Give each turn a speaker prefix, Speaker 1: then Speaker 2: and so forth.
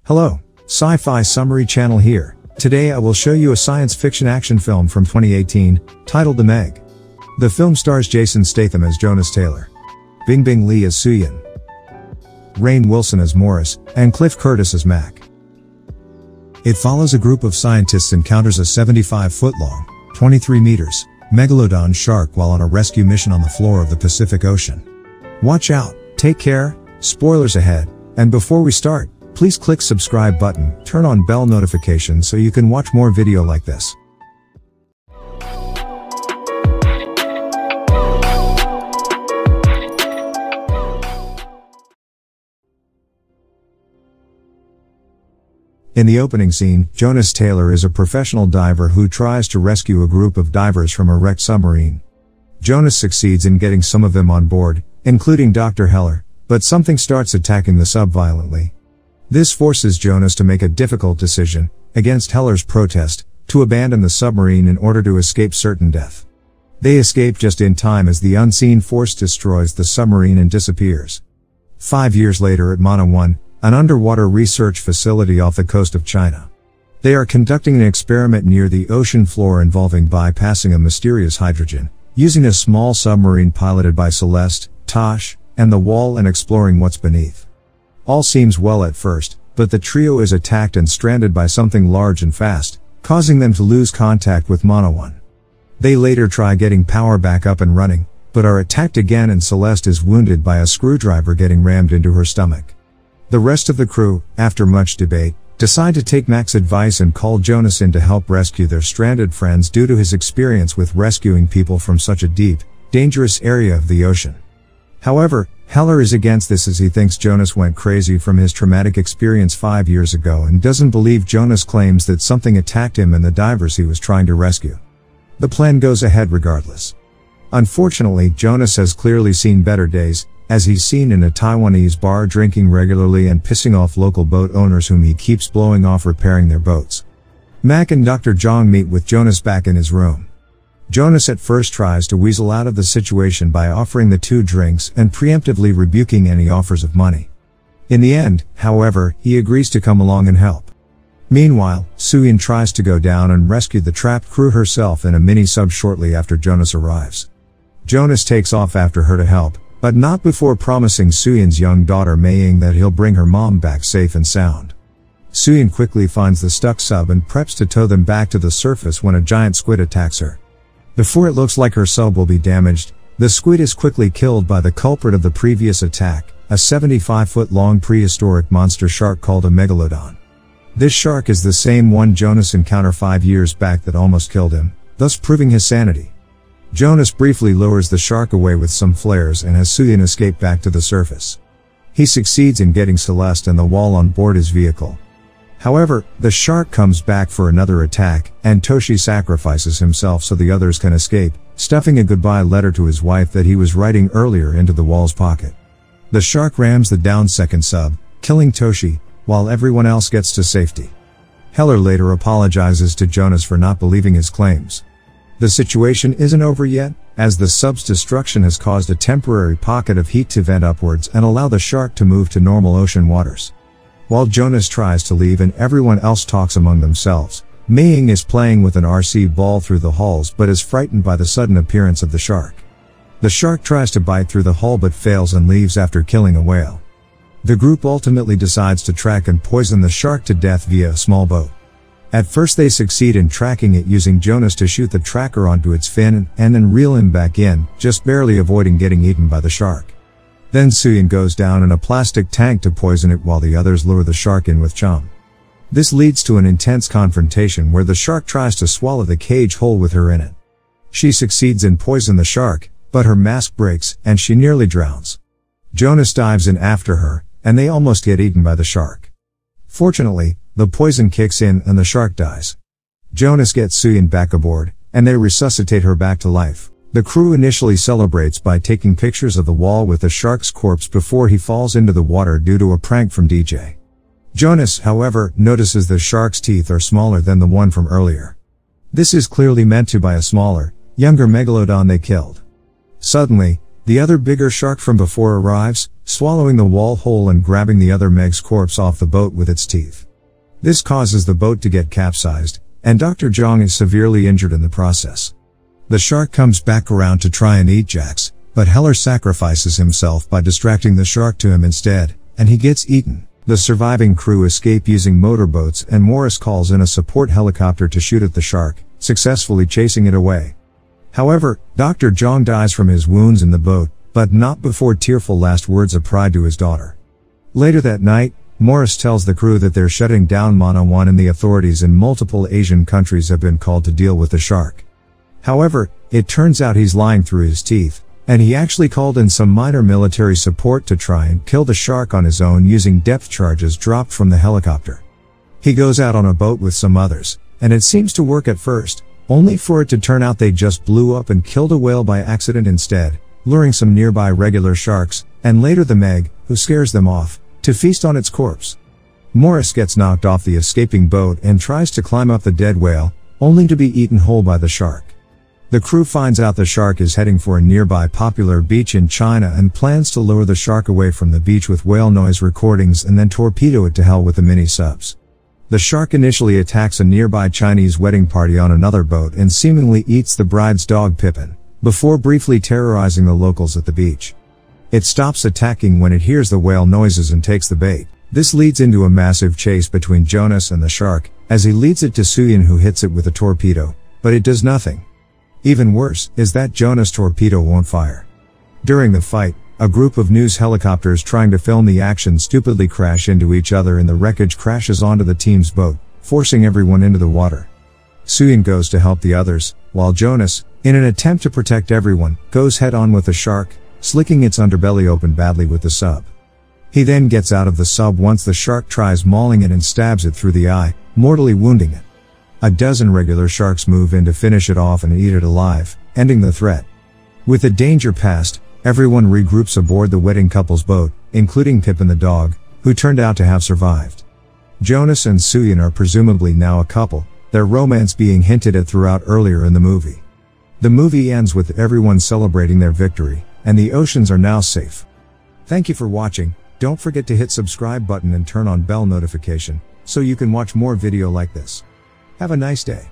Speaker 1: Hello, Sci-Fi Summary Channel here. Today I will show you a science fiction action film from 2018, titled The Meg. The film stars Jason Statham as Jonas Taylor, Bingbing Lee as Suyin, Rainn Wilson as Morris, and Cliff Curtis as Mac. It follows a group of scientists encounters a 75-foot-long, 23 meters, megalodon shark while on a rescue mission on the floor of the Pacific Ocean. Watch out, take care, spoilers ahead, and before we start, please click subscribe button, turn on bell notifications so you can watch more video like this. In the opening scene, Jonas Taylor is a professional diver who tries to rescue a group of divers from a wrecked submarine. Jonas succeeds in getting some of them on board, including Dr. Heller, but something starts attacking the sub violently. This forces Jonas to make a difficult decision, against Heller's protest, to abandon the submarine in order to escape certain death. They escape just in time as the unseen force destroys the submarine and disappears. 5 years later at Mana 1, an underwater research facility off the coast of China. They are conducting an experiment near the ocean floor involving bypassing a mysterious hydrogen, using a small submarine piloted by Celeste, Tosh, and the wall and exploring what's beneath. All seems well at first, but the trio is attacked and stranded by something large and fast, causing them to lose contact with Mana 1. They later try getting power back up and running, but are attacked again and Celeste is wounded by a screwdriver getting rammed into her stomach. The rest of the crew, after much debate, decide to take Mac's advice and call Jonas in to help rescue their stranded friends due to his experience with rescuing people from such a deep, dangerous area of the ocean. However, Heller is against this as he thinks Jonas went crazy from his traumatic experience 5 years ago and doesn't believe Jonas' claims that something attacked him and the divers he was trying to rescue. The plan goes ahead regardless. Unfortunately, Jonas has clearly seen better days, as he's seen in a Taiwanese bar drinking regularly and pissing off local boat owners whom he keeps blowing off repairing their boats. Mac and Dr. Zhang meet with Jonas back in his room. Jonas at first tries to weasel out of the situation by offering the two drinks and preemptively rebuking any offers of money. In the end, however, he agrees to come along and help. Meanwhile, Suyin tries to go down and rescue the trapped crew herself in a mini-sub shortly after Jonas arrives. Jonas takes off after her to help, but not before promising Suyin's young daughter Mei that he'll bring her mom back safe and sound. Suyin quickly finds the stuck sub and preps to tow them back to the surface when a giant squid attacks her. Before it looks like her sub will be damaged, the squid is quickly killed by the culprit of the previous attack, a 75-foot-long prehistoric monster shark called a megalodon. This shark is the same one Jonas encountered 5 years back that almost killed him, thus proving his sanity. Jonas briefly lowers the shark away with some flares and has Suyin escape back to the surface. He succeeds in getting Celeste and the wall on board his vehicle. However, the shark comes back for another attack, and Toshi sacrifices himself so the others can escape, stuffing a goodbye letter to his wife that he was writing earlier into the wall's pocket. The shark rams the downed second sub, killing Toshi, while everyone else gets to safety. Heller later apologizes to Jonas for not believing his claims. The situation isn't over yet, as the sub's destruction has caused a temporary pocket of heat to vent upwards and allow the shark to move to normal ocean waters. While Jonas tries to leave and everyone else talks among themselves, Mei is playing with an RC ball through the halls but is frightened by the sudden appearance of the shark. The shark tries to bite through the hull but fails and leaves after killing a whale. The group ultimately decides to track and poison the shark to death via a small boat. At first they succeed in tracking it using Jonas to shoot the tracker onto its fin and then reel him back in, just barely avoiding getting eaten by the shark. Then Suyin goes down in a plastic tank to poison it while the others lure the shark in with chum. This leads to an intense confrontation where the shark tries to swallow the cage whole with her in it. She succeeds in poisoning the shark, but her mask breaks and she nearly drowns. Jonas dives in after her, and they almost get eaten by the shark. Fortunately, the poison kicks in and the shark dies. Jonas gets Suyin back aboard, and they resuscitate her back to life. The crew initially celebrates by taking pictures of the wall with the shark's corpse before he falls into the water due to a prank from DJ. Jonas, however, notices the shark's teeth are smaller than the one from earlier. This is clearly meant to by a smaller, younger megalodon they killed. Suddenly, the other bigger shark from before arrives, swallowing the wall whole and grabbing the other Meg's corpse off the boat with its teeth. This causes the boat to get capsized, and Dr. Zhang is severely injured in the process. The shark comes back around to try and eat Jax, but Heller sacrifices himself by distracting the shark to him instead, and he gets eaten. The surviving crew escape using motorboats, and Morris calls in a support helicopter to shoot at the shark, successfully chasing it away. However, Dr. Zhang dies from his wounds in the boat, but not before tearful last words of pride to his daughter. Later that night, Morris tells the crew that they're shutting down Mana 1 and the authorities in multiple Asian countries have been called to deal with the shark. However, it turns out he's lying through his teeth, and he actually called in some minor military support to try and kill the shark on his own using depth charges dropped from the helicopter. He goes out on a boat with some others, and it seems to work at first, only for it to turn out they just blew up and killed a whale by accident instead, luring some nearby regular sharks, and later the Meg, who scares them off, to feast on its corpse. Morris gets knocked off the escaping boat and tries to climb up the dead whale, only to be eaten whole by the shark. The crew finds out the shark is heading for a nearby popular beach in China and plans to lure the shark away from the beach with whale noise recordings and then torpedo it to hell with the mini-subs. The shark initially attacks a nearby Chinese wedding party on another boat and seemingly eats the bride's dog Pippin, before briefly terrorizing the locals at the beach. It stops attacking when it hears the whale noises and takes the bait. This leads into a massive chase between Jonas and the shark, as he leads it to Suyin, who hits it with a torpedo, but it does nothing. Even worse is that Jonas' torpedo won't fire. During the fight, a group of news helicopters trying to film the action stupidly crash into each other and the wreckage crashes onto the team's boat, forcing everyone into the water. Suyin goes to help the others, while Jonas, in an attempt to protect everyone, goes head-on with the shark, slicking its underbelly open badly with the sub. He then gets out of the sub once the shark tries mauling it and stabs it through the eye, mortally wounding it. A dozen regular sharks move in to finish it off and eat it alive, ending the threat. With the danger past, everyone regroups aboard the wedding couple's boat, including Pippin the dog, who turned out to have survived. Jonas and Suyin are presumably now a couple, their romance being hinted at throughout earlier in the movie. The movie ends with everyone celebrating their victory, and the oceans are now safe. Thank you for watching. Don't forget to hit subscribe button and turn on bell notification, so you can watch more video like this. Have a nice day.